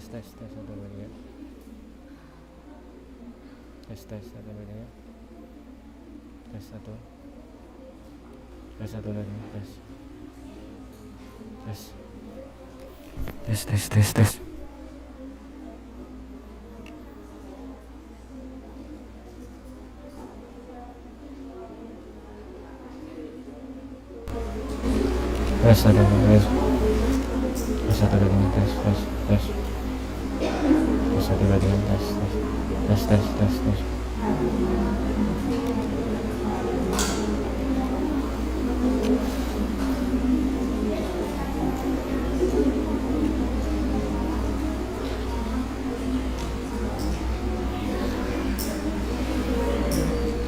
tes satu dua tiga. Tes satu dua tiga. Tes satu. Tes satu dua tiga. Tes. Tes. Tes satu dua tes. Tes satu dua tiga tes. Tes satu dua tiga tes. Tes.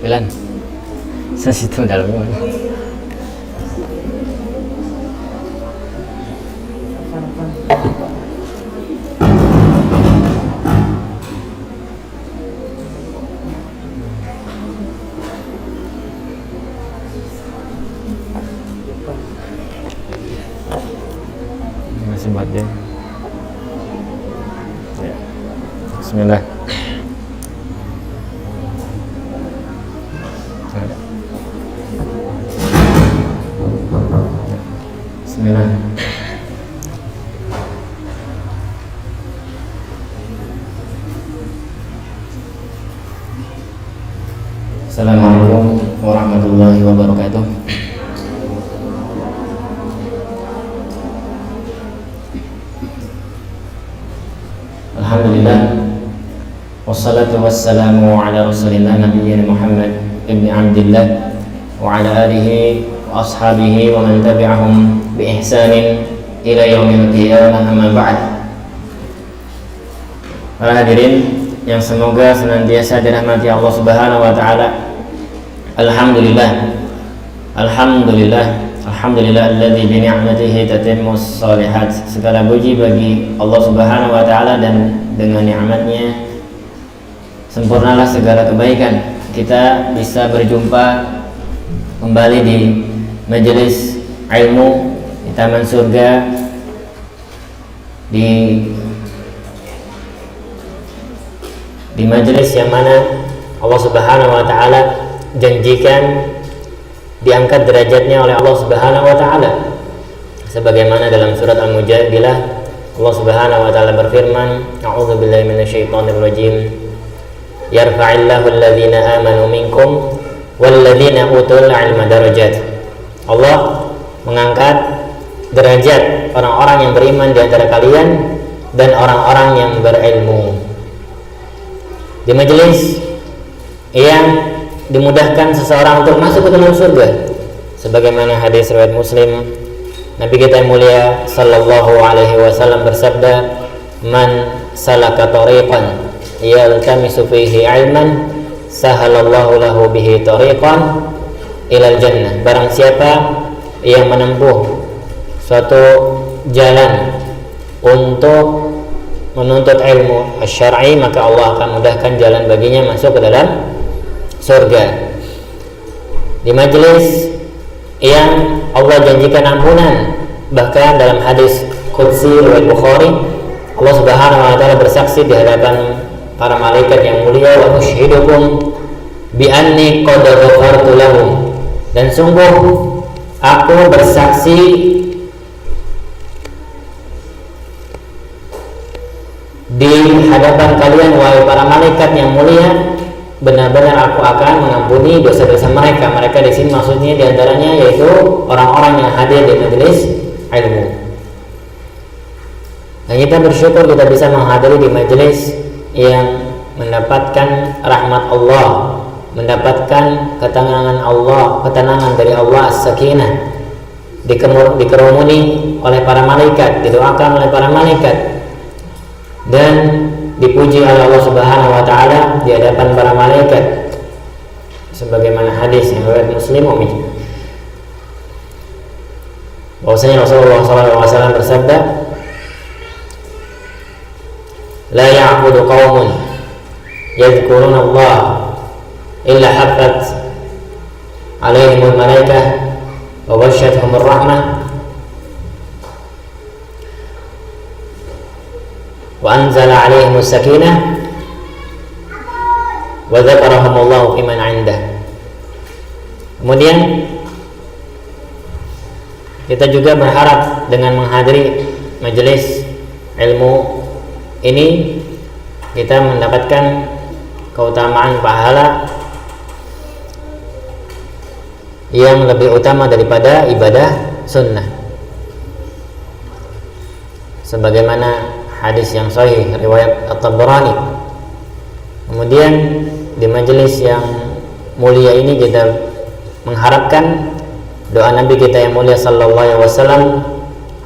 Bilan, saya situ dalamnya. Masih buat dia. Ya. Bismillah. Bismillah. Assalamualaikum warahmatullahi wabarakatuh. Alhamdulillah. Wassalatu wassalamu ala rasulillah nabiyyina Muhammad ibn Abdillah wa ala alihi wa ashabihi wa man tabi'ahum bi ihsanin ila yaumil qiyamah, amma ba'd. Para hadirin yang semoga senantiasa dirahmati Allah Subhanahu wa taala. Alhamdulillah alladzi bi ni'matihi tatimmus shalihat. Segala puji bagi Allah Subhanahu wa taala, dan dengan nikmatnya sempurnalah segala kebaikan. Kita bisa berjumpa kembali di majelis ilmu di taman surga, di majelis yang mana Allah Subhanahu wa taala janjikan diangkat derajatnya oleh Allah Subhanahu wa taala, sebagaimana dalam surat Al-Mujadilah Allah Subhanahu wa taala berfirman, a'udzubillahi minasyaitonir rajim, yarfa'illahu alladhina amanu minkum walladzina utul ilma darajat. Allah mengangkat derajat orang-orang yang beriman di antara kalian dan orang-orang yang berilmu. Di majelis yang dimudahkan seseorang untuk masuk ke dalam surga, sebagaimana hadis riwayat Muslim, Nabi kita yang mulia sallallahu alaihi wasallam bersabda, man salaka tariqan yaltamisu fihi ilman sahalallahu lahu bihi tariqan ilal jannah. Barang siapa yang menempuh suatu jalan untuk menuntut ilmu syar'i, maka Allah akan mudahkan jalan baginya masuk ke dalam surga. Di majelis yang Allah janjikan ampunan, bahkan dalam hadis qudsi riwayat Bukhari, Allah Subhanahu wa taala bersaksi di hadapan para malaikat yang mulia, wa ushidukum bi anni qad ghafartu lahum, dan sungguh aku bersaksi di hadapan kalian wahai para malaikat yang mulia, benar-benar aku akan mengampuni dosa-dosa mereka. Mereka di sini maksudnya diantaranya yaitu orang-orang yang hadir di majelis ilmu. Dan kita bersyukur kita bisa menghadiri di majelis yang mendapatkan rahmat Allah, mendapatkan ketenangan Allah, ketenangan dari Allah, as-sakinah, dikerumuni oleh para malaikat, didoakan oleh para malaikat, dan dipuji oleh Allah Subhanahu wa taala di hadapan para malaikat, sebagaimana hadis yang riwayat Muslim bahwasanya Rasulullah SAW bersabda, la ya'budu qaumun yadhkuruna Allah illa haffat alaihimul malaikah wa wasyathumur rahmah wa wa anzala 'alaihimus sakinah wa dzakarahumullahu fiman 'indah. Kemudian kita juga berharap dengan menghadiri majelis ilmu ini kita mendapatkan keutamaan pahala yang lebih utama daripada ibadah sunnah, sebagaimana hadis yang sahih riwayat At-Tabrani. Kemudian di majelis yang mulia ini kita mengharapkan doa Nabi kita yang mulia sallallahu alaihi wasallam,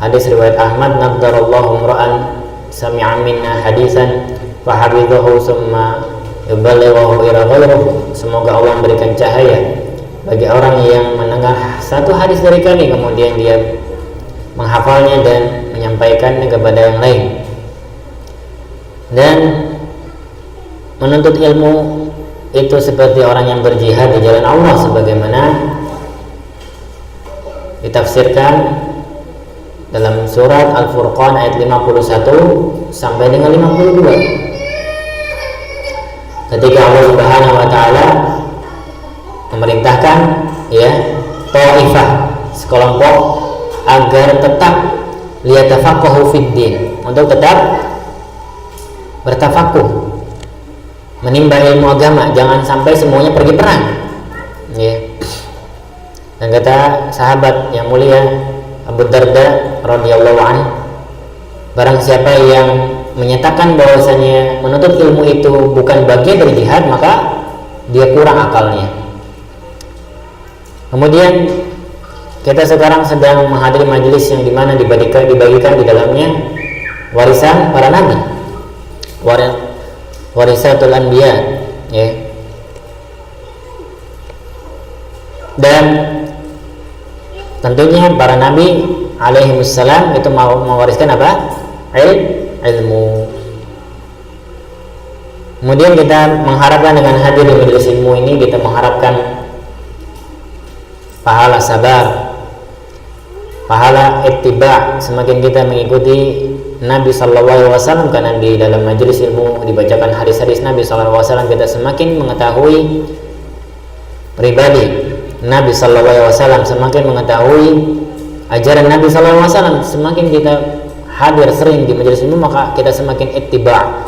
hadis riwayat Ahmad, naddarallahu imra'an sami'a minna hadisan fa hafidhahu summa yuballighuhu ila ghairihi. Semoga Allah memberikan cahaya bagi orang yang mendengar satu hadis dari kami, kemudian dia menghafalnya dan menyampaikannya kepada yang lain. Dan menuntut ilmu itu seperti orang yang berjihad di jalan Allah, sebagaimana ditafsirkan dalam surat Al-Furqan ayat 51 sampai dengan 52, ketika Allah Subhanahu wa taala memerintahkan Taifah, sekelompok, agar tetap liyatafaqahu fid din, untuk tetap bertafakuh, menimba ilmu agama, jangan sampai semuanya pergi perang. Dan kata sahabat yang mulia Abu Darda radhiyallahu anhu, barang siapa yang menyatakan bahwasanya menuntut ilmu itu bukan bagian dari jihad, maka dia kurang akalnya. Kemudian kita sekarang sedang menghadiri majelis yang dimana dibagikan di dalamnya warisan para nabi, warisatul anbiya, dan tentunya para nabi alaihimussalam itu mewariskan apa? Ilmu. Kemudian kita mengharapkan dengan hadir di majelis ilmu ini, kita mengharapkan pahala sabar, pahala ittiba, semakin kita mengikuti Nabi sallallahu alaihi wasallam, karena di dalam majelis ilmu dibacakan hadis-hadis Nabi sallallahu alaihi wasallam, kita semakin mengetahui pribadi Nabi sallallahu alaihi wasallam, semakin mengetahui ajaran Nabi sallallahu alaihi wasallam. Semakin kita hadir sering di majelis ilmu, maka kita semakin ittiba,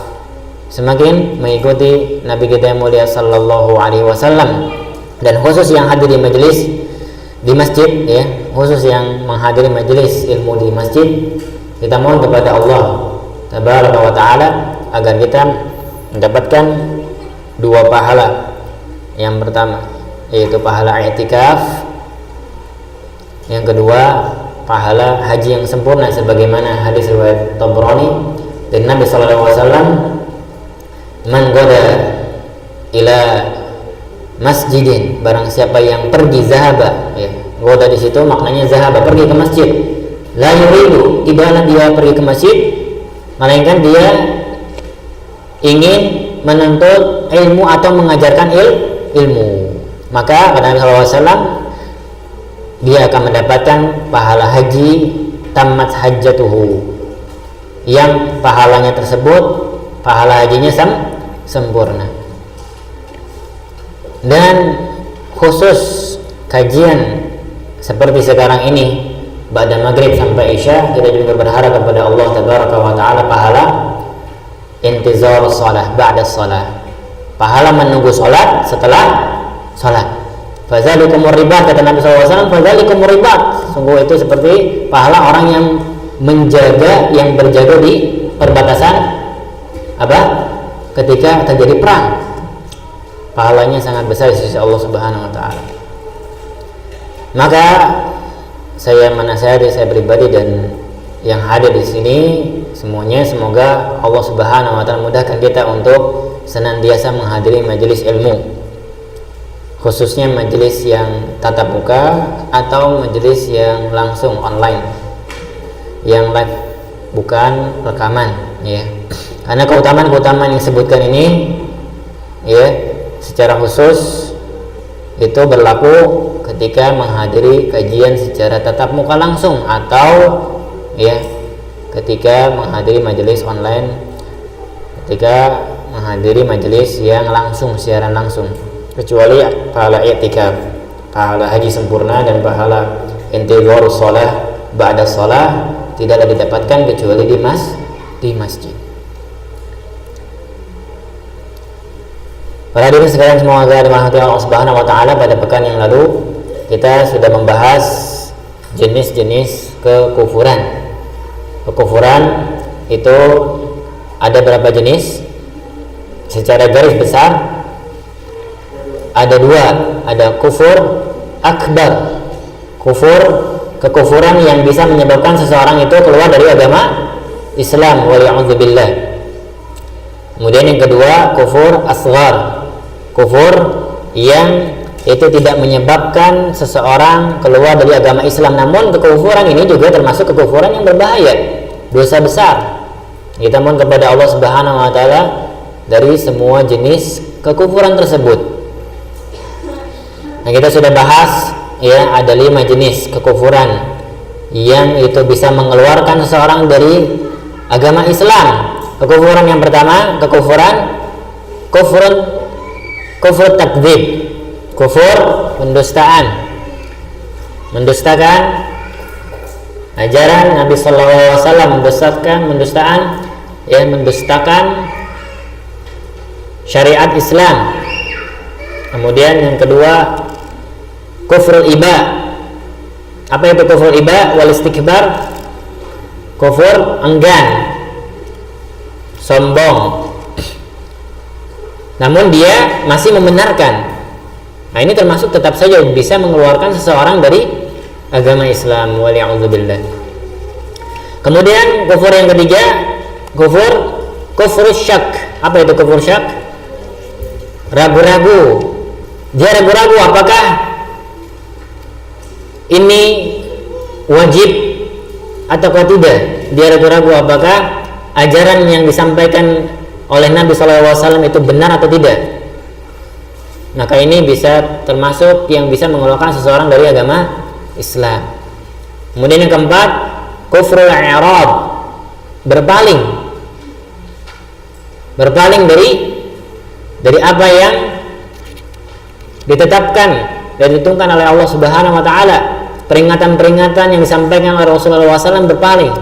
semakin mengikuti Nabi kita yang mulia sallallahu alaihi wasallam. Dan khusus yang hadir di majelis di masjid, khusus yang menghadiri majelis ilmu di masjid, kita mohon kepada Allah tabaraka wa taala agar kita mendapatkan dua pahala. Yang pertama yaitu pahala i'tikaf, yang kedua pahala haji yang sempurna, sebagaimana hadis riwayat Tabrani dari Nabi sallallahu alaihi wasallam, man qada ila masjidin, barang siapa yang pergi zahaba, goda di situ maknanya zahaba, pergi ke masjid, la yuridu, tidaklah dia pergi ke masjid melainkan dia ingin menuntut ilmu atau mengajarkan ilmu, maka kata Nabi SAW, dia akan mendapatkan pahala haji tamat hajjatuhu, yang pahalanya tersebut, pahala hajinya sempurna. Dan khusus kajian seperti sekarang ini, ba'da maghrib sampai isya, kita juga berharap kepada Allah tabaraka wa ta'ala pahala intizar shalah ba'da shalah, pahala menunggu salat setelah salat. Fadzalikumur ribat, kata Nabi SAW, fadzalikumur ribat, sungguh itu seperti pahala orang yang menjaga, yang berjaga di perbatasan ketika terjadi perang. Pahalanya sangat besar di sisi Allah Subhanahu wa taala. Maka saya menasihati saya pribadi dan yang hadir di sini semuanya, semoga Allah Subhanahu wa taala mudahkan kita untuk senantiasa menghadiri majelis ilmu, khususnya majelis yang tatap muka atau majelis yang langsung online, yang live, bukan rekaman, karena keutamaan yang disebutkan ini secara khusus itu berlaku ketika menghadiri kajian secara tatap muka langsung, atau ketika menghadiri majelis online ketika menghadiri majelis yang langsung, siaran langsung, kecuali pahala i'tikaf, pahala haji sempurna dan pahala intidharus shalah ba'da shalah tidaklah didapatkan kecuali di masjid. Para hadirin sekalian, semoga dirahmati Allah Subhanahu wa taala, pada pekan yang lalu kita sudah membahas jenis-jenis kekufuran. Kekufuran itu ada berapa jenis? Secara garis besar ada dua, ada kufur akbar, kekufuran yang bisa menyebabkan seseorang itu keluar dari agama Islam, waliya'udzubillah. Kemudian yang kedua, kufur asghar, kufur yang itu tidak menyebabkan seseorang keluar dari agama Islam, namun kekufuran ini juga termasuk kekufuran yang berbahaya, dosa besar. Kita mohon kepada Allah Subhanahu wa taala dari semua jenis kekufuran tersebut. Nah, kita sudah bahas ya, ada 5 jenis kekufuran yang itu bisa mengeluarkan seseorang dari agama Islam. Kekufuran yang pertama, kufur takdzib, kufur mendustakan ajaran Nabi sallallahu alaihi wasallam, mendustakan syariat Islam. Kemudian yang kedua, kufrul iba. Apa itu kufrul iba? Wal istikbar, kufur enggan, sombong, namun dia masih membenarkan. Nah, ini termasuk tetap saja bisa mengeluarkan seseorang dari agama Islam, waliya'udzubillah. Kemudian kufur yang ketiga, kufur syak. Apa itu kufur syak? Ragu-ragu. Dia ragu-ragu apakah ini wajib ataukah tidak. Dia ragu-ragu apakah ajaran yang disampaikan oleh Nabi SAW itu benar atau tidak. Maka ini bisa termasuk yang bisa mengeluarkan seseorang dari agama Islam. Kemudian yang keempat, kufrul i'rad, berpaling dari apa yang ditetapkan dan ditentukan oleh Allah Subhanahu wa taala. Peringatan-peringatan yang disampaikan oleh Rasulullah SAW berpaling.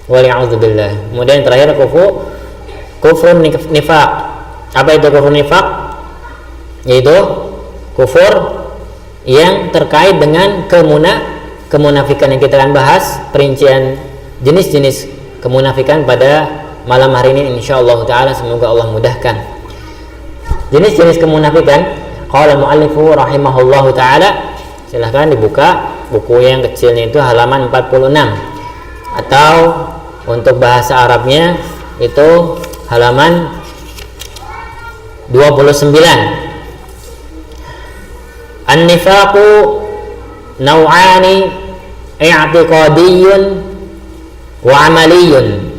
Waliya'udzubillah. Kemudian yang terakhir, kufur nifaq. Apa itu kufur nifaq? Yaitu kufur yang terkait dengan kemunafikan, yang kita akan bahas perincian jenis-jenis kemunafikan pada malam hari ini insyaallah taala. Semoga Allah mudahkan. Jenis-jenis kemunafikan, qala al-muallifu rahimahullahu taala, silahkan dibuka buku yang kecilnya itu halaman 46, atau untuk bahasa Arabnya itu halaman 29. An-nifaqu naw'ani i'tiqadiyyun wa 'amaliyun.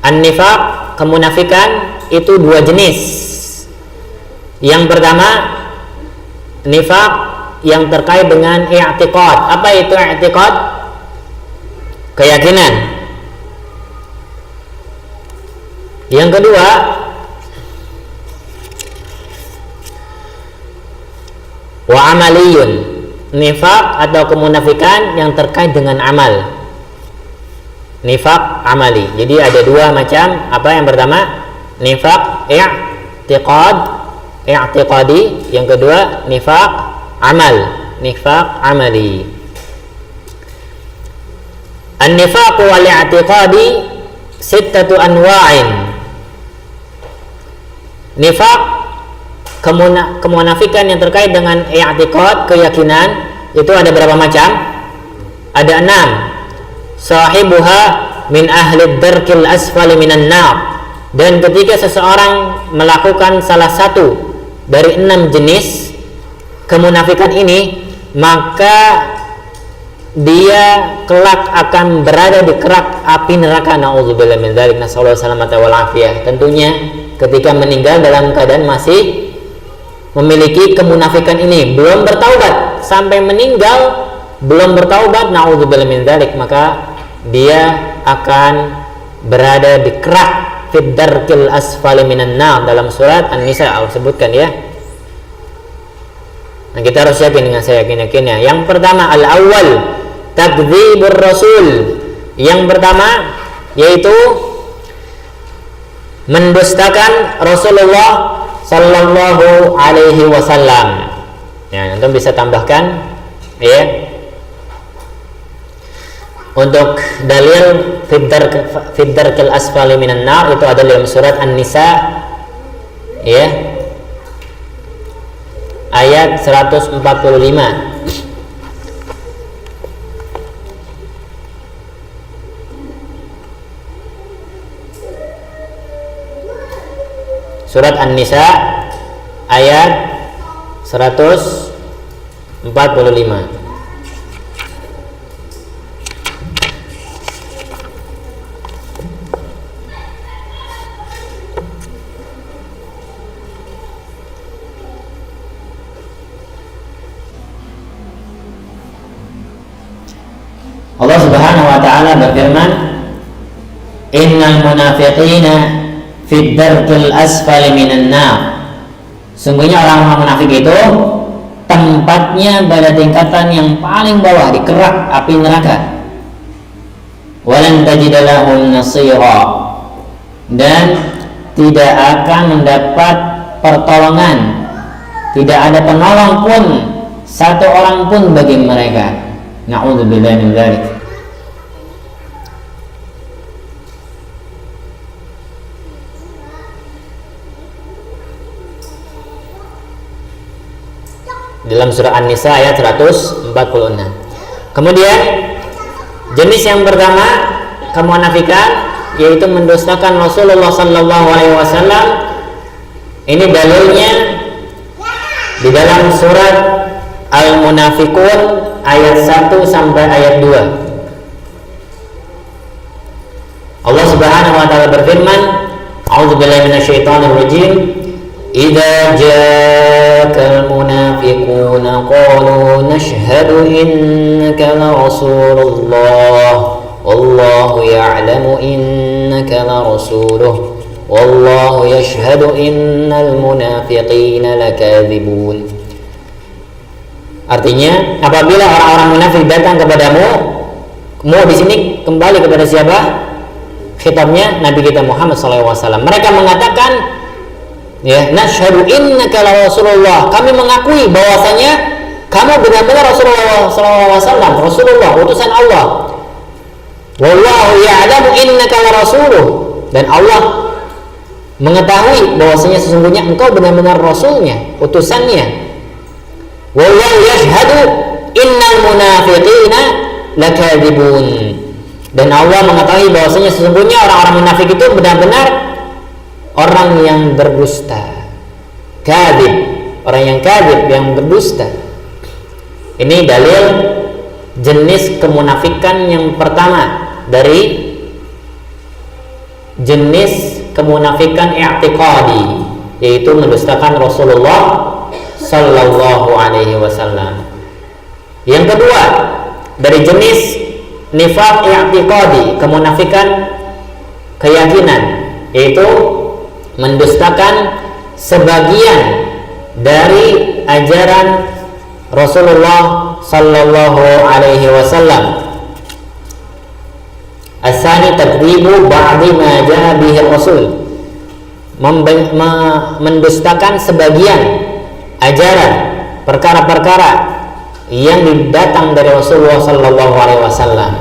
An-nifaq, kemunafikan itu 2 jenis. Yang pertama, nifaq yang terkait dengan i'tiqad. Apa itu i'tiqad? Keyakinan. Yang kedua, wa amaliyun, nifaq atau kemunafikan yang terkait dengan amal. Nifaq amali. Jadi ada 2 macam. Apa yang pertama? Nifaq i'tiqadi. Yang kedua nifaq amal, nifaq amali. An-nifaq wal i'tiqadi 6 anwa'in. Nifaq, kemunafikan yang terkait dengan i'tiqad, keyakinan, itu ada berapa macam? Ada 6. Sahibuha min ahli darkil asfali minan nar. Dan ketika seseorang melakukan salah satu dari 6 jenis kemunafikan ini, maka dia kelak akan berada di kerak api neraka. Na'udzubillah min dzalik, nasallallahu salamata wal afiyah. Tentunya ketika meninggal dalam keadaan masih memiliki kemunafikan ini, belum bertaubat, sampai meninggal belum bertaubat, na'udzubillah min dzalik, maka dia akan berada di kerak fid darkil asfali minan nar, dalam surat An-Nisa Allah sebutkan ya. Nah, kita harus yakin dengan saya yakin-yakinnya. Yang pertama al-awwal takdzibur rasul. Yang pertama yaitu mendustakan Rasulullah sallallahu alaihi wasallam. Ya, antum bisa tambahkan ya. Untuk dalil fid darkil asfali minan nar itu ada dalam surat An-Nisa ya. Ayat 145. Surat An-Nisa ayat 145. Allah Subhanahu wa taala berfirman, "Innal munafiqina fid darkil asfali minan nar." Sungguhnya orang-orang munafik itu tempatnya pada tingkatan yang paling bawah di kerak api neraka. Walan tajida lahum nasira, dan tidak akan mendapat pertolongan, tidak ada penolong pun, satu orang pun bagi mereka. Na'udzubillahi min dzalik. Dalam surah An-Nisa ayat 146. Kemudian jenis yang pertama kemunafikan yaitu mendustakan Rasulullah sallallahu alaihi wasallam. Ini dalilnya di dalam surat Al-Munafiqun ayat 1 sampai ayat 2. Allah Subhanahu wa taala berfirman, A'udzubillahi minasyaitonir rajim. Idza ja'akal munafiquna qalu nashhadu innaka la rasulullah wallahu ya'lamu innaka la rasuluh wallahu yashhadu innal munafiqina lakadzibun. Artinya, apabila orang-orang munafik datang kepadamu, di sini kembali kepada siapa? Khitabnya Nabi kita Muhammad SAW. Mereka mengatakan, ya, nashhadu innaka la rasulullah. Kami mengakui bahwasanya kamu benar-benar Rasulullah SAW, Rasulullah, utusan Allah. Wallahu ya'lamu innaka la rasuluh. Dan Allah mengetahui bahwasanya sesungguhnya engkau benar-benar rasulnya, utusannya. Wallahu yashhadu innal munafiqina lakadzibun. Dan Allah mengetahui bahwasanya sesungguhnya orang-orang munafik itu benar-benar orang yang berdusta. Kadzib, orang yang kadzib, yang berdusta. Ini dalil jenis kemunafikan yang pertama dari jenis kemunafikan i'tiqadi, yaitu mendustakan Rasulullah sallallahu alaihi wasallam. Yang kedua dari jenis nifaq i'tiqadi, kemunafikan keyakinan, yaitu mendustakan sebagian dari ajaran Rasulullah sallallahu alaihi wasallam. Asani takdzibu ba'di ma ja'a bihi Rasul, mendustakan sebagian ajaran perkara-perkara yang datang dari Rasulullah sallallahu alaihi wasallam.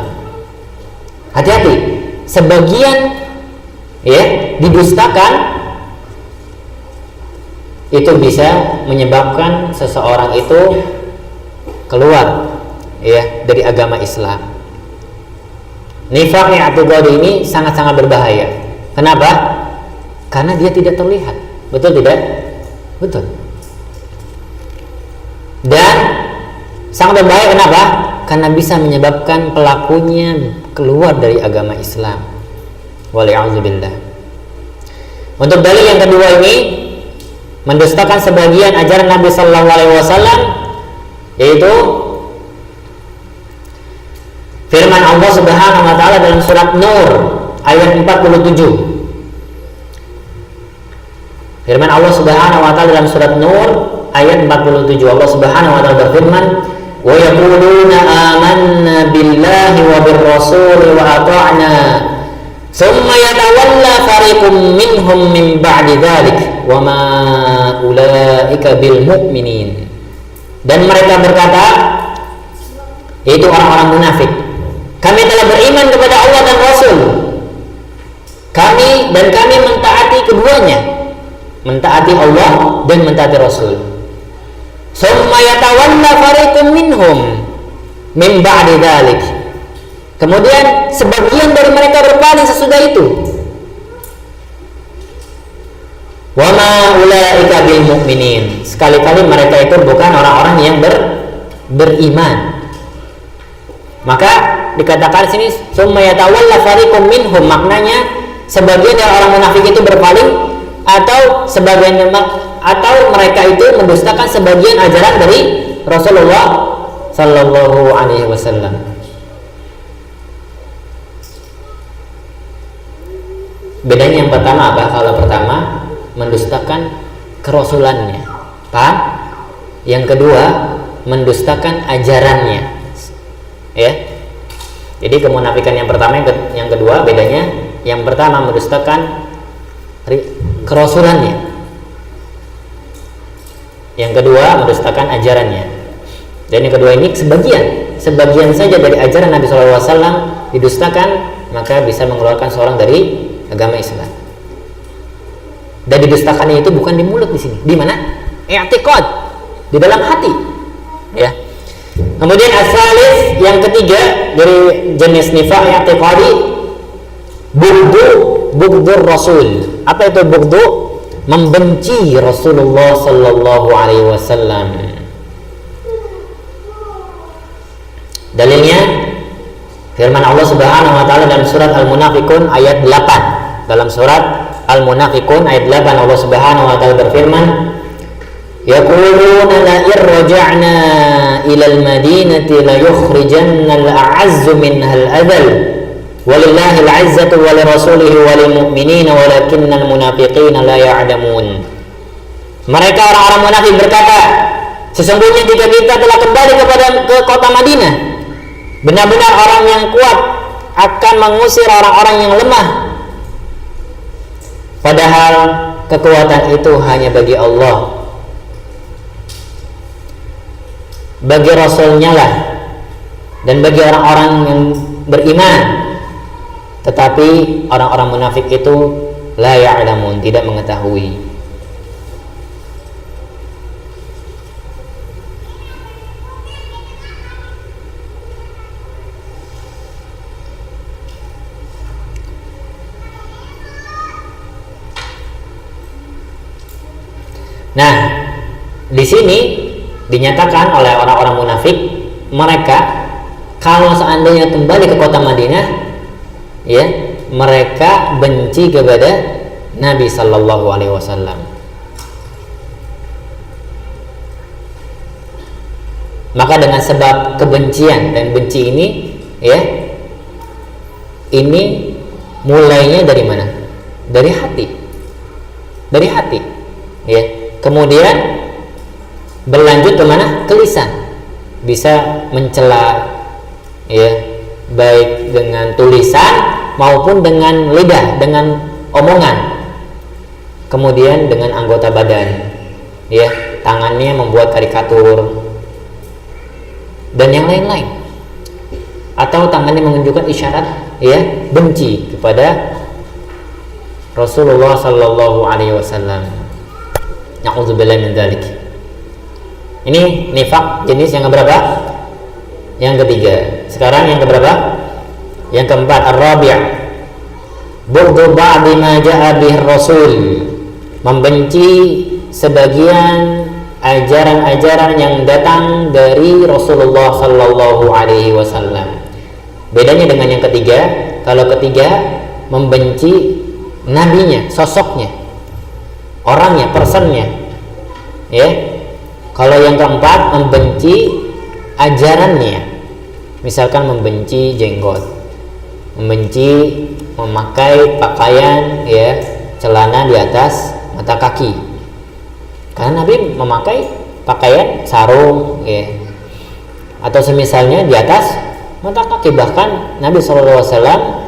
Hati-hati, sebagian ya didustakan itu bisa menyebabkan seseorang itu keluar ya dari agama Islam. Nifaq i'tiqadi ini sangat-sangat berbahaya. Kenapa? Karena dia tidak terlihat. Betul tidak? Betul. Dan sangat berbahaya. Kenapa? Karena bisa menyebabkan pelakunya keluar dari agama Islam. Waliyahzubillah. Untuk dalil yang kedua ini, mendustakan sebagian ajaran Nabi Sallallahu Alaihi Wasallam, yaitu firman Allah Subhanahu Wa Taala dalam surat Nur ayat 47. Firman Allah Subhanahu wa taala dalam surat Nur ayat 47, Allah Subhanahu wa taala berfirman, "Wa yaquluna amanna billahi wa birrasuli wa ata'na, thumma yatawalla fariqum minhum min ba'di dzalik, wa ma ulaika bil mu'minin." Dan mereka berkata, yaitu orang-orang munafik, kami telah beriman kepada Allah dan Rasul. Kami mentaati keduanya, mentaati Allah dan mentaati Rasul. Summa yatawalla fariqum minhum min ba'di dzalik. Kemudian sebagian dari mereka berpaling sesudah itu. Wa ma ulaika bil mu'minin. Sekali-kali mereka itu bukan orang-orang yang beriman. Maka dikatakan sini summa yatawalla fariqum minhum, maknanya sebagian dari orang munafik itu berpaling, atau mereka itu mendustakan sebagian ajaran dari Rasulullah sallallahu alaihi wasallam. Bedanya yang pertama apa? Kalau pertama mendustakan kerasulannya, paham? Yang kedua mendustakan ajarannya, ya. Jadi kemunafikan yang pertama, yang kedua bedanya, yang pertama mendustakan kerasulannya, yang kedua mendustakan ajarannya. Dan yang kedua ini sebagian saja dari ajaran Nabi SAW didustakan, maka bisa mengeluarkan seorang dari agama Islam. Dan didustakannya itu bukan di mulut di sini, di mana? I'tiqad, di dalam hati, ya. Kemudian as-salis, yang ketiga dari jenis nifaq i'tiqadi, bughdur Rasul. Apa itu bughdu? Membenci Rasulullah sallallahu alaihi wasallam. Dalilnya firman Allah Subhanahu wa taala dalam surat Al-Munafiqun ayat 8. Dalam surat Al-Munafiqun ayat 8 Allah Subhanahu wa taala berfirman, yaquluna la irja'na ila al-madinati la yukhrijanna al-a'azzu minha al-adhal walillahi al-'izzatu wa lirasulihi wa lil mu'minina walakinnal munafiqina la ya'lamun. Mereka orang-orang munafik berkata, sesungguhnya jika kita telah kembali ke kota Madinah, benar-benar orang yang kuat akan mengusir orang-orang yang lemah. Padahal kekuatan itu hanya bagi Allah, bagi Rasulnya lah, dan bagi orang-orang yang beriman. Tetapi orang-orang munafik itu la ya'lamun, tidak mengetahui. Nah, di sini dinyatakan oleh orang-orang munafik, mereka kalau seandainya kembali ke kota Madinah, ya, mereka benci kepada Nabi sallallahu alaihi wasallam. Maka dengan sebab kebencian dan benci ini, ya, ini mulainya dari mana? Dari hati. Dari hati, ya. Kemudian berlanjut ke mana? Ke lisan. Bisa mencela, ya, baik dengan tulisan maupun dengan lidah, dengan omongan. Kemudian dengan anggota badan, ya, tangannya membuat karikatur dan yang lain-lain. Atau tangannya menunjukkan isyarat, ya, benci kepada Rasulullah sallallahu alaihi wasallam. Na'udzubillahi min dzalik. Ini nifaq jenis yang keberapa? Yang ketiga. Sekarang yang keberapa? Yang keempat, ar-rabi'. Bughdu ba'di ma ja'a bihi Rasul. Membenci sebagian ajaran-ajaran yang datang dari Rasulullah sallallahu alaihi wasallam. Bedanya dengan yang ketiga, kalau ketiga membenci nabinya, sosoknya, orangnya, personnya, ya. Kalau yang keempat membenci ajarannya, misalkan membenci jenggot, membenci memakai pakaian, ya, celana di atas mata kaki. Karena Nabi memakai pakaian sarung, ya, atau semisalnya di atas mata kaki. Bahkan Nabi SAW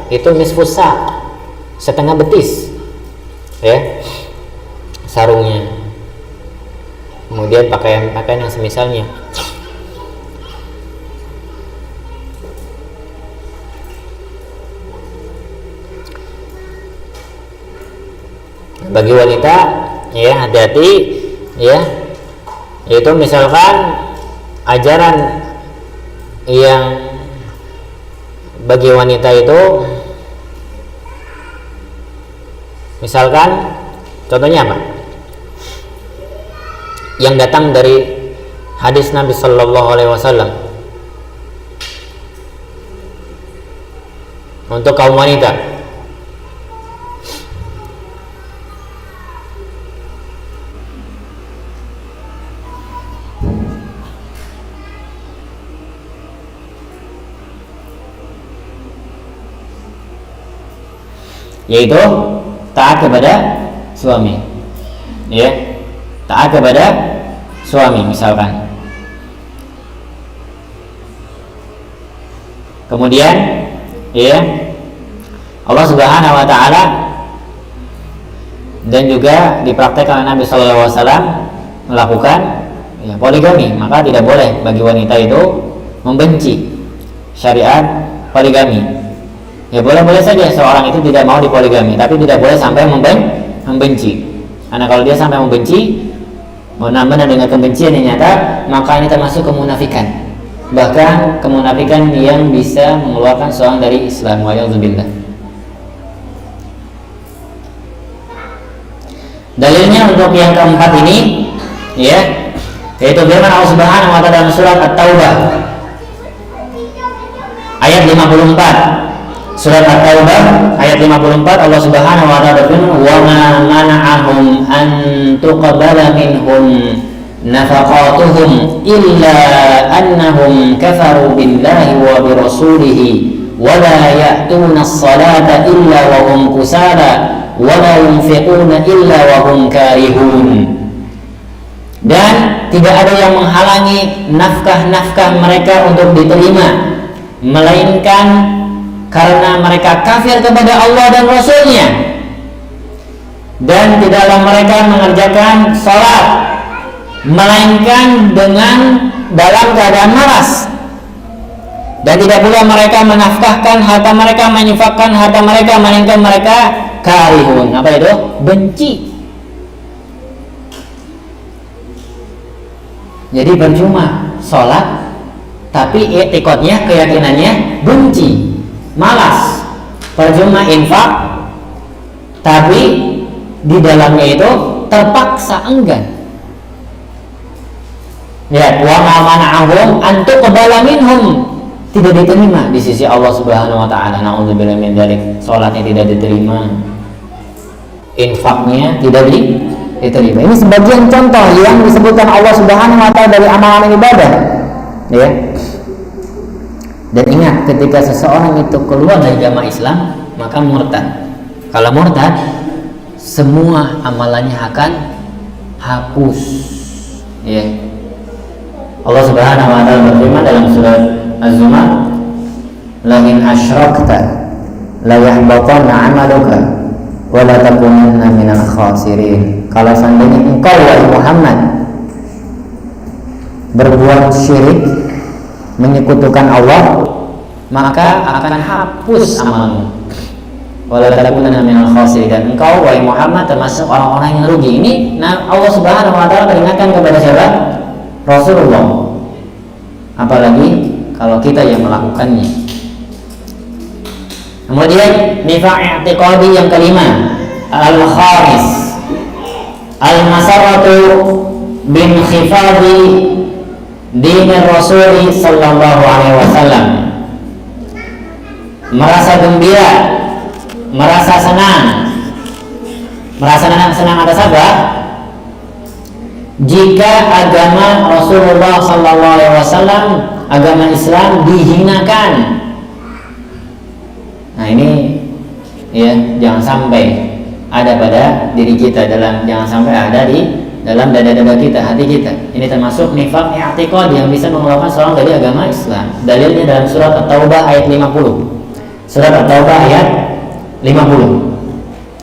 itu nisfus sak, setengah betis, ya, sarungnya. Kemudian pakaian yang semisalnya. Bagi wanita, ya, hati-hati, ya, yaitu misalkan ajaran yang bagi wanita itu, misalkan contohnya apa, yang datang dari hadis Nabi Sallallahu Alaihi Wasallam untuk kaum wanita, yaitu taat kepada suami, ya, taat kepada suami misalkan. Kemudian, ya, Allah Subhanahu Wa Taala dan juga dipraktekkan oleh Nabi Sallallahu Alaihi Wasallam melakukan, ya, poligami. Maka tidak boleh bagi wanita itu membenci syariat poligami. Ya, boleh-boleh saja seorang itu tidak mau dipoligami, tapi tidak boleh sampai membenci. Karena kalau dia sampai membenci, benar-benar dengan kebencian yang nyata, maka ini termasuk kemunafikan. Bahkan kemunafikan yang bisa mengeluarkan seorang dari Islam. Wa'iyadzubillah. Dalilnya untuk yang keempat ini, ya, yaitu firman Allah Subhanahu wa taala dalam surat At-Taubah ayat 54. Surat At-Taubah ayat 54, Allah Subhanahu wa taala berfirman, "Wa ma mana'ahum an tuqbala minhum nafaqatuhum illa annahum kafaru billahi wa bi rasulihi wa la ya'tuna as-salata illa wa hum kusala wa la yunfiquna illa wa hum karihun." Dan tidak ada yang menghalangi nafkah-nafkah mereka untuk diterima, melainkan karena mereka kafir kepada Allah dan Rasul-Nya, dan tidaklah mereka mengerjakan sholat melainkan dengan dalam keadaan malas, dan tidak pula mereka menafkahkan harta mereka, menyinfakkan harta mereka, melainkan mereka karihun. Apa itu? Benci. Jadi percuma sholat tapi etikotnya, keyakinannya benci, malas. Percuma infak tapi di dalamnya itu terpaksa enggan. Ya, wa ma mana'ahum an tuqbala minhum, tidak diterima di sisi Allah Subhanahu wa taala. Nauzubillah min dzalik. Salatnya tidak diterima, infaknya tidak diterima. Ini sebagian contoh yang disebutkan Allah Subhanahu wa taala dari amalan ibadah. Ya. Dan ingat, ketika seseorang itu keluar dari agama Islam, maka murtad. Kalau murtad, semua amalannya akan hapus. Ya. Allah Subhanahu wa taala berfirman dalam surat Az-Zumar, "La in asyrakta la yahbatanna 'amaluka wa la takunanna minal khasirin." Kalau seandainya engkau wahai Muhammad berbuat syirik, menyekutukan Allah, maka akan hapus amalmu. Wala takunanna minal khasirin, dan engkau wahai Muhammad termasuk orang-orang yang rugi. Ini Allah Subhanahu wa taala peringatkan kepada siapa? Rasulullah. Apalagi kalau kita yang melakukannya. Kemudian nifaq i'tiqadi yang kelima, al-khamis, al-masarratu bin khifadi dinir Rasul sallallahu alaihi wasallam. Merasa gembira, merasa senang. Merasa senang atas apa? Jika agama Rasulullah sallallahu alaihi wasallam, agama Islam dihinakan. Nah, ini ya, jangan sampai ada pada diri kita, jangan sampai ada di dalam dada-dada kita, hati kita. Ini termasuk nifaq i'tiqadi yang bisa mengeluarkan seorang dari agama Islam. Dalilnya dalam surat At-Taubah ayat 50. Surat At-Taubah ayat 50.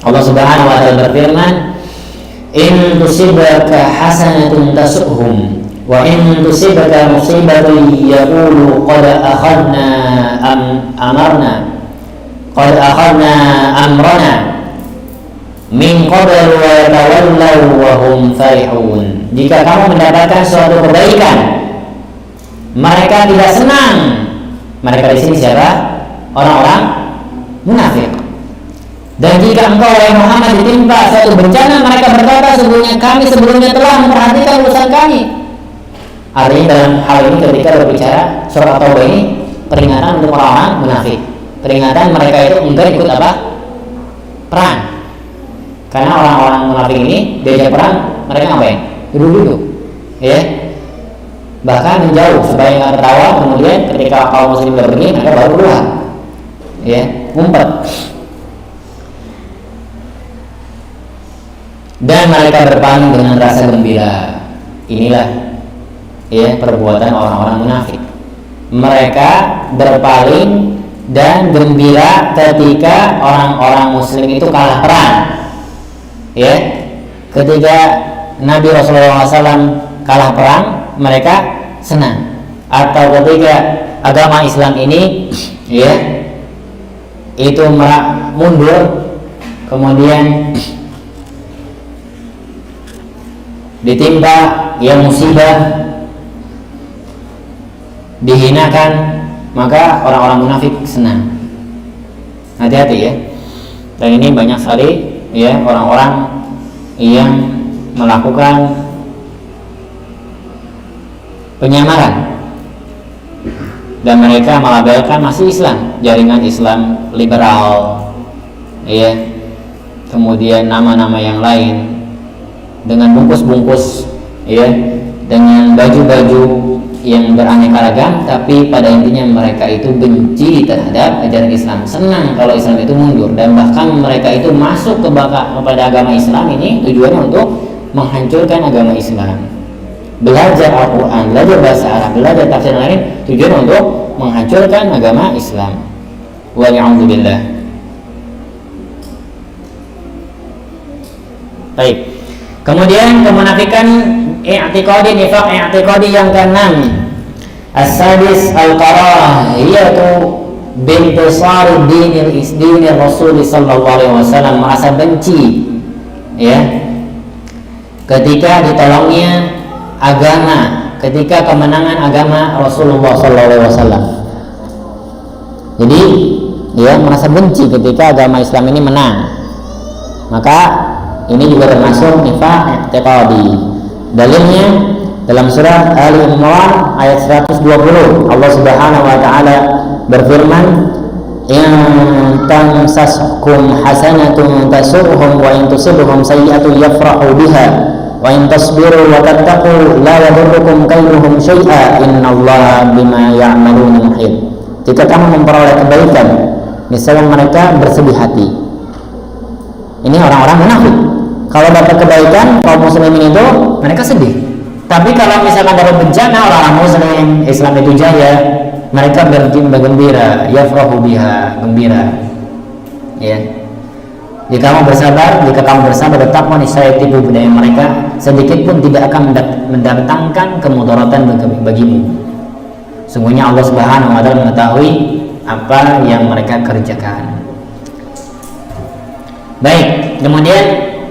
Allah Subhanahu wa taala berfirman, "In tusibaka hasanatun tasuhum wa in tusibaka musibatun yaqulu qad akhadna amrana min qabl wa yatawallaw wa hum farihun." Jika kamu mendapatkan suatu kebaikan, mereka tidak senang. Mereka di sini siapa? Orang-orang munafik. Dan jika engkau wahai Muhammad ditimpa suatu bencana, mereka berkata, sesungguhnya kami sebelumnya telah memperhatikan urusan kami. Artinya dalam hal ini ketika berbicara surat At-Taubah ini peringatan untuk orang-orang munafik. Peringatan mereka itu enggan ikut apa? Perang. Karena orang-orang munafik ini diajak perang, mereka ngapain? Duduk-duduk, ya. Bahkan menjauh supaya nggak ketawa. Kemudian ketika kaum muslim pergi, mereka baru keluar, ya, ngumpet. Dan mereka berpaling dengan rasa gembira. Inilah, ya, perbuatan orang-orang munafik. Mereka berpaling dan gembira ketika orang-orang muslim itu kalah perang, ya. Ketika Nabi Rasulullah SAW kalah perang, mereka senang. Atau ketika agama Islam ini, ya, itu mundur, kemudian ditimpa yang musibah, dihinakan, maka orang-orang munafik senang. Hati-hati, ya. Dan ini banyak sekali, ya, orang-orang yang melakukan penyamaran dan mereka melabelkan masih Islam, jaringan Islam liberal, ya, kemudian nama-nama yang lain dengan bungkus-bungkus, ya, dengan baju-baju yang beraneka ragam, tapi pada intinya mereka itu benci terhadap ajaran Islam, senang kalau Islam itu mundur, dan bahkan mereka itu masuk kepada agama Islam ini tujuannya untuk menghancurkan agama Islam. Belajar Al-Quran, belajar bahasa Arab, belajar tafsir lain, tujuan untuk menghancurkan agama Islam. Wa'alaikumsalam. Baik. Kemudian kemunafikan i'tiqadi, nifaq i'tiqadi yang keenam, as-sadis al-karahiyatu bintisari dini Rasul sallallahu alaihi wasallam, merasa benci, ya, ketika ditolongnya agama, ketika kemenangan agama Rasulullah sallallahu alaihi wasallam. Jadi, ya, merasa benci ketika agama Islam ini menang. Maka ini juga termasuk nifaq i'tiqadi. Dalilnya dalam surat Ali Imran ayat 120, Allah Subhanahu wa taala berfirman, "In tamsaskum hasanatun tasurhum wa in tusibhum sayyi'atun yafrahu biha wa in tasbiru wa tattaqu la yadurrukum kaiduhum syai'a innallaha bima ya'maluna muhit." Jika kamu memperoleh kebaikan, misalnya mereka bersedih hati. Ini orang-orang munafik. Kalau dapat kebaikan, kaum muslimin itu mereka sedih. Tapi kalau misalkan dapat bencana, orang-orang muslim Islam itu jaya, mereka bergembira, yafrahu biha, gembira. Ya. Jika kamu bersabar tetap niscaya tipu daya mereka sedikit pun tidak akan mendatangkan kemudaratan bagimu. Sungguhnya Allah Subhanahu wa taala mengetahui apa yang mereka kerjakan. Baik, kemudian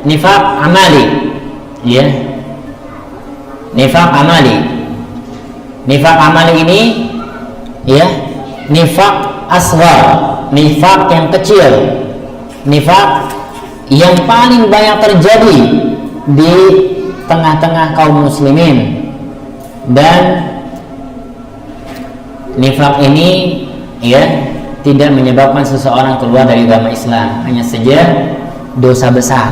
nifaq amali, ya, nifaq amali. Nifaq amali ini, ya, nifaq asghar, nifaq yang kecil, nifaq yang paling banyak terjadi di tengah-tengah kaum muslimin. Dan nifaq ini, ya, tidak menyebabkan seseorang keluar dari agama Islam, hanya saja dosa besar.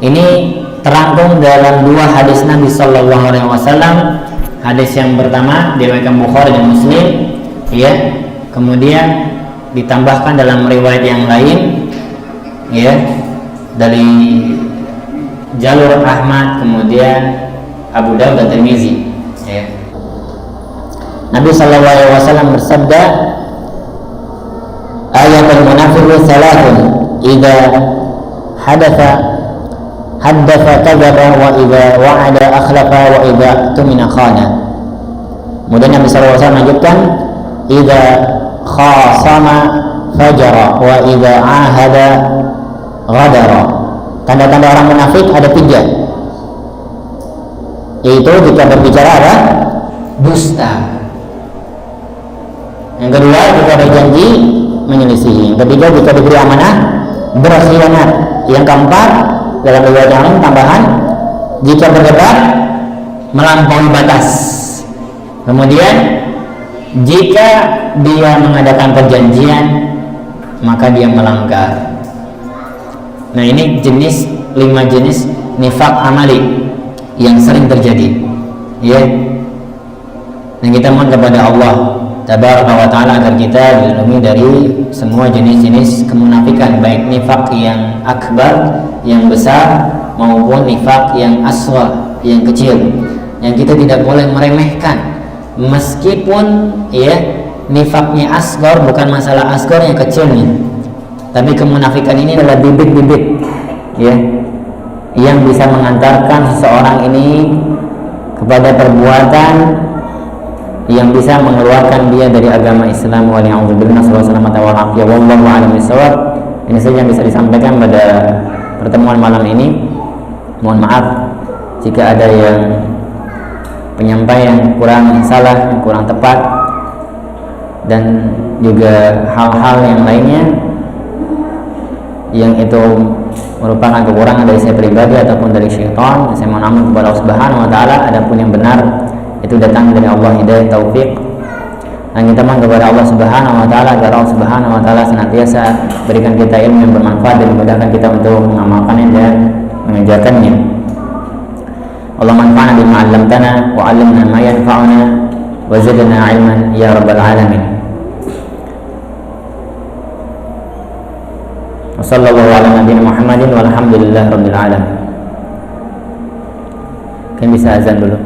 Ini terangkum dalam dua hadis Nabi Sallallahu Alaihi Wasallam. Hadis yang pertama diriwayatkan Bukhari dan Muslim, ya. Kemudian ditambahkan dalam riwayat yang lain, ya. dari jalur Ahmad, kemudian Abu Dawud dan Tirmizi, ya. Nabi SAW bersabda, ayatul munafiqu salatun, idza haddatha kadzaba, wa idza wa'ada akhlafa, wa idza tumina khana. Kemudian Nabi SAW melanjutkan, idza khasama fajara, wa idza ahada ghadara. Tanda-tanda orang munafik ada 3, yaitu jika berbicara ada dusta, yang kedua jika berjanji menyelisihi, yang ketiga jika diberi amanah berkhianat, yang keempat dalam riwayat yang lain tambahan jika berdebat melampaui batas, kemudian jika dia mengadakan perjanjian maka dia melanggar. Nah, ini 5 jenis nifaq amali yang sering terjadi, ya. Dan kita mohon kepada Allah Tabaraka wa Ta'ala agar kita dilindungi dari semua jenis-jenis kemunafikan, baik nifaq yang akbar, yang besar, maupun nifaq yang asghar, yang kecil, yang kita tidak boleh meremehkan. Meskipun ya nifaqnya asghar, bukan masalah asghar yang kecilnya, tapi kemunafikan ini adalah bibit-bibit, ya, yang bisa mengantarkan seseorang ini kepada perbuatan yang bisa mengeluarkan dia dari agama Islam. Waliya'udzubillah, wallahu a'lam bishawab. Ini saja yang bisa disampaikan pada pertemuan malam ini. Mohon maaf jika ada yang penyampaian kurang salah, yang kurang tepat, dan juga hal-hal yang lainnya yang itu merupakan kekurangan dari saya pribadi ataupun dari syaitan. Saya mohon ampun kepada Allah Subhanahu wa Ta'ala. Adapun yang benar itu datang dari Allah, hidayah taufik, dan kita mohon kepada Allah Subhanahu wa Ta'ala agar Allah Subhanahu wa Ta'ala senantiasa berikan kita ilmu yang bermanfaat dan memudahkan kita untuk mengamalkannya dan mengajarkannya. Allahumma anfa'na bima 'allamtana wa 'allimna ma yanfa'una wa zidna 'ilman ya rabbal alamin. Wassallallahu ala nabiyina Muhammadin walhamdulillahi rabbil alamin. Kan bisa azan dulu.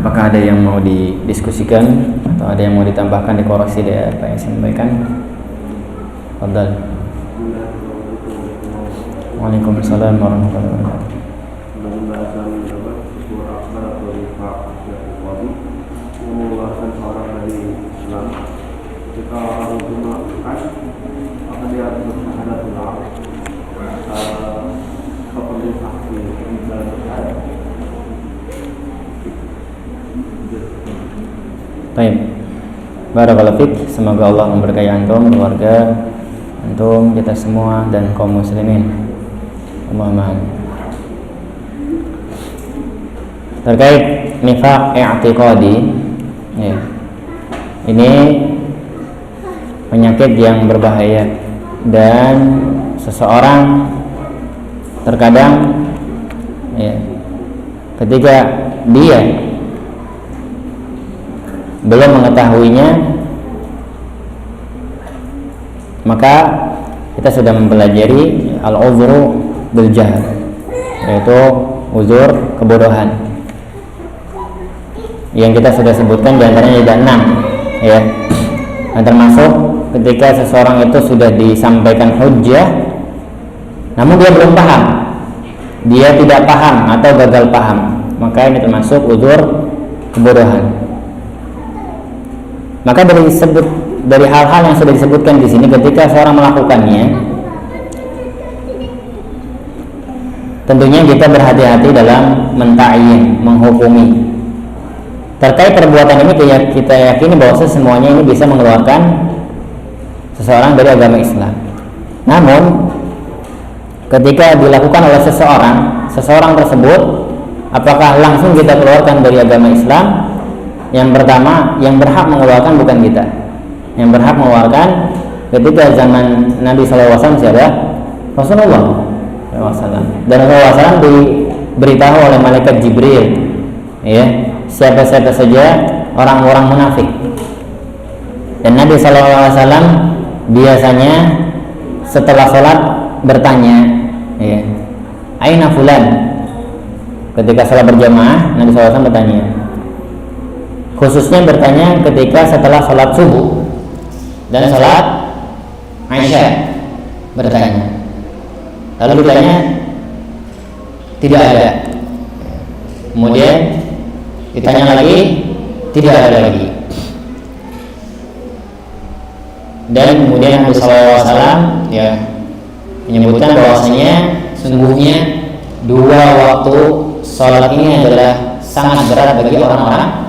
Apakah ada yang mau didiskusikan atau ada yang mau ditambahkan, dikoreksi dari apa yang saya sampaikan? Fadhal. Waalaikumsalam warahmatullahi wabarakatuh. Mengeluarkan seorang dari Islam, jika orang itu melakukan, maka dia harus bersyahada ulang seperti saksi dalam bersyahada. Baik. Barakallahu fik. Semoga Allah memberkahi antum, keluarga antum, kita semua dan kaum muslimin. Allahumma amin. Terkait nifaq i'tiqadi, ya. Ini penyakit yang berbahaya dan seseorang terkadang ya, ketika dia belum mengetahuinya, maka kita sudah mempelajari al-uzru bil jahl, yaitu uzur kebodohan yang kita sudah sebutkan, diantaranya ada 6 ya. Dan termasuk ketika seseorang itu sudah disampaikan hujjah namun dia belum paham, dia tidak paham atau gagal paham, maka ini termasuk uzur kebodohan. Maka dari hal-hal yang sudah disebutkan di sini, ketika seorang melakukannya, tentunya kita berhati-hati dalam menta'yin, menghukumi. Terkait perbuatan ini kita yakini bahwa semuanya ini bisa mengeluarkan seseorang dari agama Islam. Namun ketika dilakukan oleh seseorang tersebut, apakah langsung kita keluarkan dari agama Islam? Yang pertama, yang berhak mengeluarkan bukan kita. Yang berhak mengeluarkan ketika zaman Nabi SAW siapa? Rasulullah SAW. Dan Rasulullah SAW diberitahu oleh malaikat Jibril, ya, siapa-siapa saja orang-orang munafik. Dan Nabi SAW biasanya setelah sholat bertanya, ya, aina fulan. Ketika sholat berjamaah, Nabi SAW bertanya. Khususnya bertanya ketika setelah sholat subuh dan sholat Aisyah bertanya. Lalu ditanya, tidak ada. Kemudian ditanya lagi, tidak ada lagi. Dan kemudian Nabi SAW ya menyebutkan bahwasanya sungguhnya 2 waktu sholat ini adalah sangat berat bagi orang-orang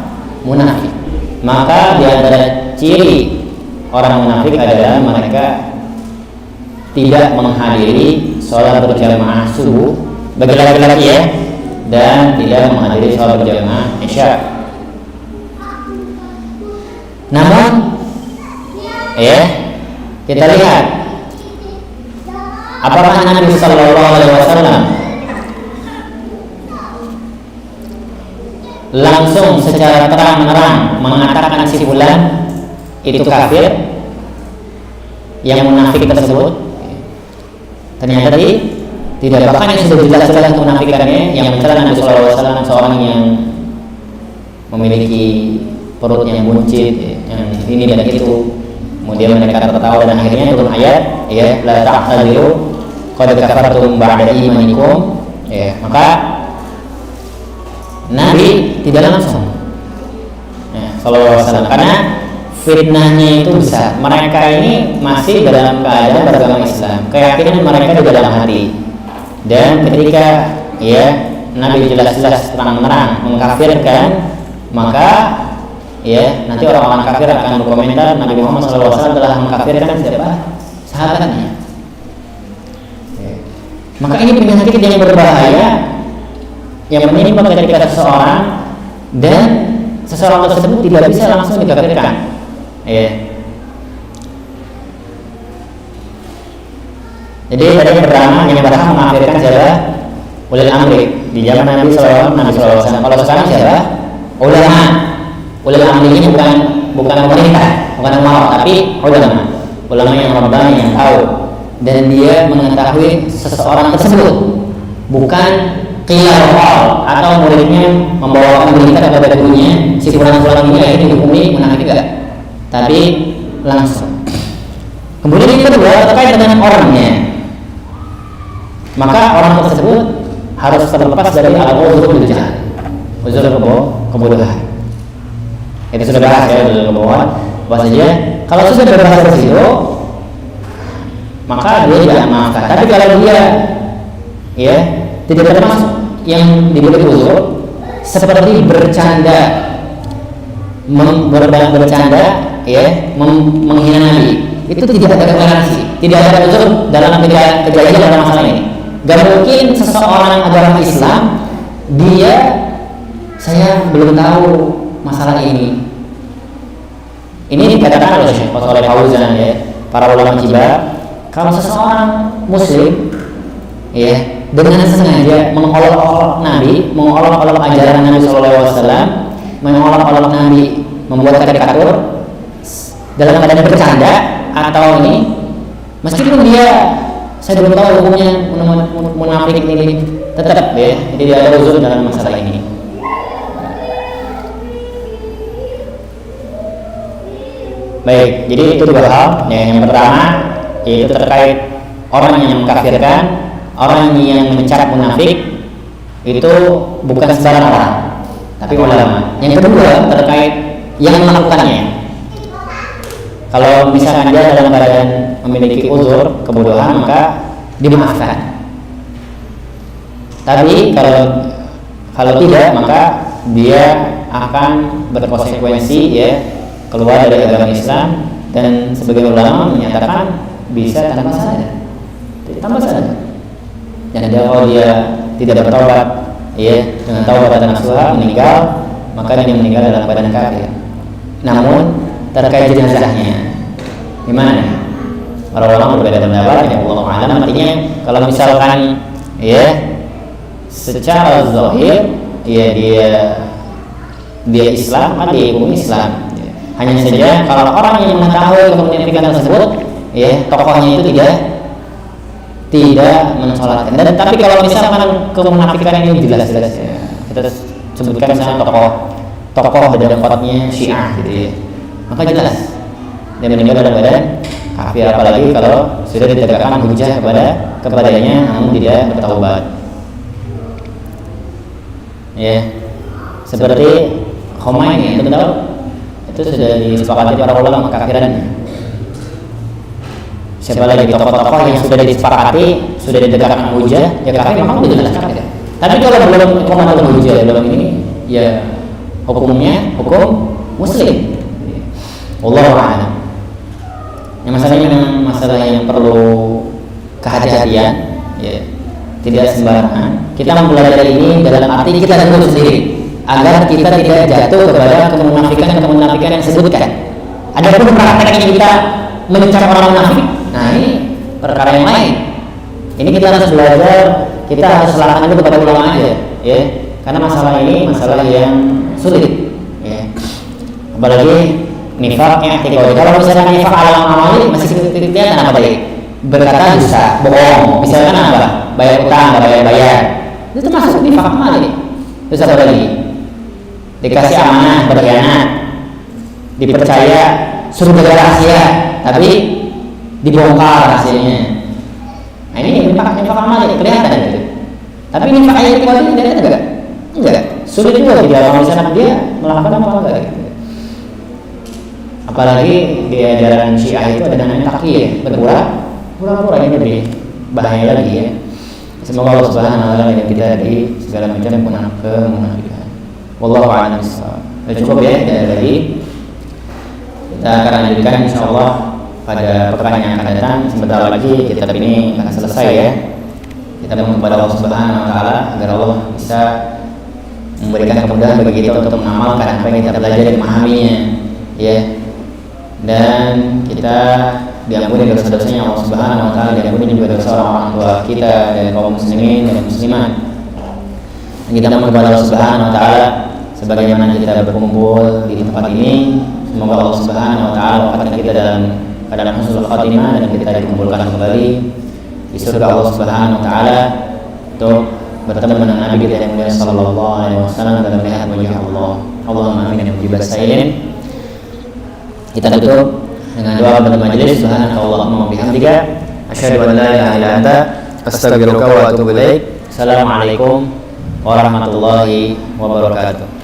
munafik. Maka di antara ciri orang munafik adalah mereka tidak menghadiri sholat berjamaah subuh bagi laki-laki ya, dan tidak menghadiri sholat berjamaah isya. Namun ya, kita lihat apakah Nabi Sallallahu Alaihi Wasallam langsung secara terang-terang mengatakan si fulan itu kafir, yang munafik tersebut? Ternyata tidak. Bahkan yang sudah jelas-jelas munafikannya, yang mencela Nabi SAW seorang yang memiliki perut yang buncit, yang ini dan itu, kemudian mereka tertawa dan akhirnya turun ayat, ya, la ta'tadiru qad kafartum ba'da imanikum, ya. Maka Nabi tidak langsung, ya, Sallallahu Alaihi Wasallam, karena fitnahnya itu besar. Mereka ini masih dalam keadaan beragama Islam, keyakinan mereka di dalam hati. Dan ketika ya Nabi jelas-jelas terang-terang mengkafirkan, maka ya nanti orang-orang kafir akan berkomentar Nabi Muhammad SAW telah mengkafirkan siapa? Sahabatnya. Ya. Maka ini penyakit yang berbahaya yang menimpa ketika seseorang dan seseorang tersebut tidak bisa langsung dikafirkan. Ya. Jadi tadi pertama yang berhak mengkafirkan siapa? Ulil amri di zaman Nabi SAW. Kalau sekarang siapa? Ulama. Ulil amri ini bukan pemerintah, bukan ulama, tapi ulama yang rabbani, yang tahu dan dia mengetahui seseorang tersebut, bukan qila waqal atau muridnya membawakan berita kepada gurunya si fulan ini akhirnya dihukumi munafik, tidak, tapi langsung. Kemudian yang kedua terkait dengan orangnya, maka orang tersebut harus terlepas dari al-uzur bil jahl, uzur kebodohan. Itu sudah bahas ya dalam kebohongan. Bahasanya kalau sudah berbahasa di situ, maka dia tidak maafkan. Tapi kalau dia ya tidak termasuk yang diberi uzur, seperti bercanda, bercanda, ya, menghina Nabi, itu tidak ada toleransi, tidak ada uzur dalam kejadian dalam masalah ini. Gak mungkin seseorang agama Islam dia saya belum tahu masalah ini. Ini dikatakan oleh Syekh Fauzan, ya, para ulama kibar, kalau seseorang muslim ya dengan sengaja mengolok-olok Nabi, mengolok-olok ajaran Nabi SAW, mengolok-olok Nabi, membuat karikatur dalam keadaan bercanda atau ini, meskipun dia saya belum tahu hukumnya munafik ini, tetap ya tidak ada uzur dalam masalah ini. Baik, jadi itu dua hal. Yang pertama yaitu terkait orang yang mengkafirkan, orang yang mencap munafik itu bukan sembarang orang, tapi ulama. Yang kedua terkait yang melakukannya. Kalau misalkan dia dalam keadaan memiliki uzur kebodohan, maka dimaafkan. Tapi kalau tidak, maka dia akan berkonsekuensi, ya, keluar dari agama Islam, dan sebagian ulama menyatakan bisa tanpa sadar. Dan kalau dia tidak bertobat, ya, dengan taubat nasuha meninggal, maka dia meninggal dalam keadaan kafir. Namun terkait jenazahnya gimana? Para ulama berbeda pendapat, ya Allah a'lam. Artinya kalau misalkan ya secara zahir ya dia Islam, maka dia hukum Islam. Hanya saja kalau orang yang mengetahui kemunafikan tersebut, ya, tokohnya itu tidak mensolatkan. Dan tapi kalau misalkan kemunafikan ini jelas-jelas, ya, kita sebutkan misalnya tokoh dekatnya Syiah gitu, ya, maka jelas dia meninggal dalam keadaan kafir, apalagi kalau sudah ditegakkan hujah kepadanya namun tidak bertaubat. Ya, seperti Khomeini, itu tahu? Itu sudah disepakati para ulama kekafirannya. Siapa lagi tokoh-tokoh yang sudah disepakati, sudah ditegakkan hujah, ya kafir, memang sudah jelas kafir. Tapi kalau belum komandan hujah dalam ini, ya hukumnya hukum muslim. Wallahu a'lam. Yang masalah yang perlu kehati-hatian, ya, tidak sembarangan. Kita mempelajari ini dalam arti kita tentu sendiri, agar kita tidak jatuh kepada kemunafikan yang disebutkan. Ada pun prakteknya kita mencap orang munafik, nah ini perkara yang lain. Ini kita harus belajar, kita harus serahkan itu kepada ulama aja, ya, karena masalah ini masalah yang sulit, ya. Apalagi nifaq i'tiqadi. Kalau misalkan nifaq alam-amali masih kelihatan apa baik, berkata dusta, bohong, misalkan apa, bayar utang, bayar, itu termasuk nifaq amali. Terus apa lagi? Dikasih amanah, berkhianat, dipercaya, suruh jaga rahasia, tapi dibongkar rahasianya. Nah ini nifaq amali kelihatan gitu. Tapi nifaq i'tiqadi tidak. Enggak. Sulit juga kalau misalkan dia melakukan apa enggak gitu. Apalagi di ajaran Syiah itu ada namanya taqiyah, pura-pura, ini lebih bahaya lagi, ya. Semoga Allah Subhanahu wa taala kita dari segala macam kemunafikan. Wallahu a'lam bishawab. Cukup ya dari kita akan lanjutkan insyaallah pada pekan yang akan datang. Sebentar lagi kitab ini akan selesai, ya. Kita mohon kepada Allah Subhanahu wa taala agar Allah bisa memberikan kemudahan bagi kita untuk mengamalkan apa yang kita pelajari dan memahaminya, ya. Dan kita diampuni dosa-dosanya Allah Subhanahu wa taala, diampuni juga dosa orang tua kita dan kaum muslimin dan muslimat. Kita mohon kepada Allah Subhanahu wa taala sebagaimana kita berkumpul di tempat ini, semoga Allah Subhanahu wa taala wafatkan kita dalam keadaan husnul khatimah dan kita dikumpulkan kembali di surga Allah Subhanahu wa taala untuk bertemu dengan Nabi kita yang mulia sallallahu alaihi wasallam dalam melihat wajah Allah. Allahumma amin ya rabbal alamin. Kita tutup dengan doa penutup majelis. Subhanakallahumma wa bihamdika asyhadu an la ilaha illa anta astaghfiruka wa atubu ilaik. Assalamualaikum warahmatullahi wabarakatuh.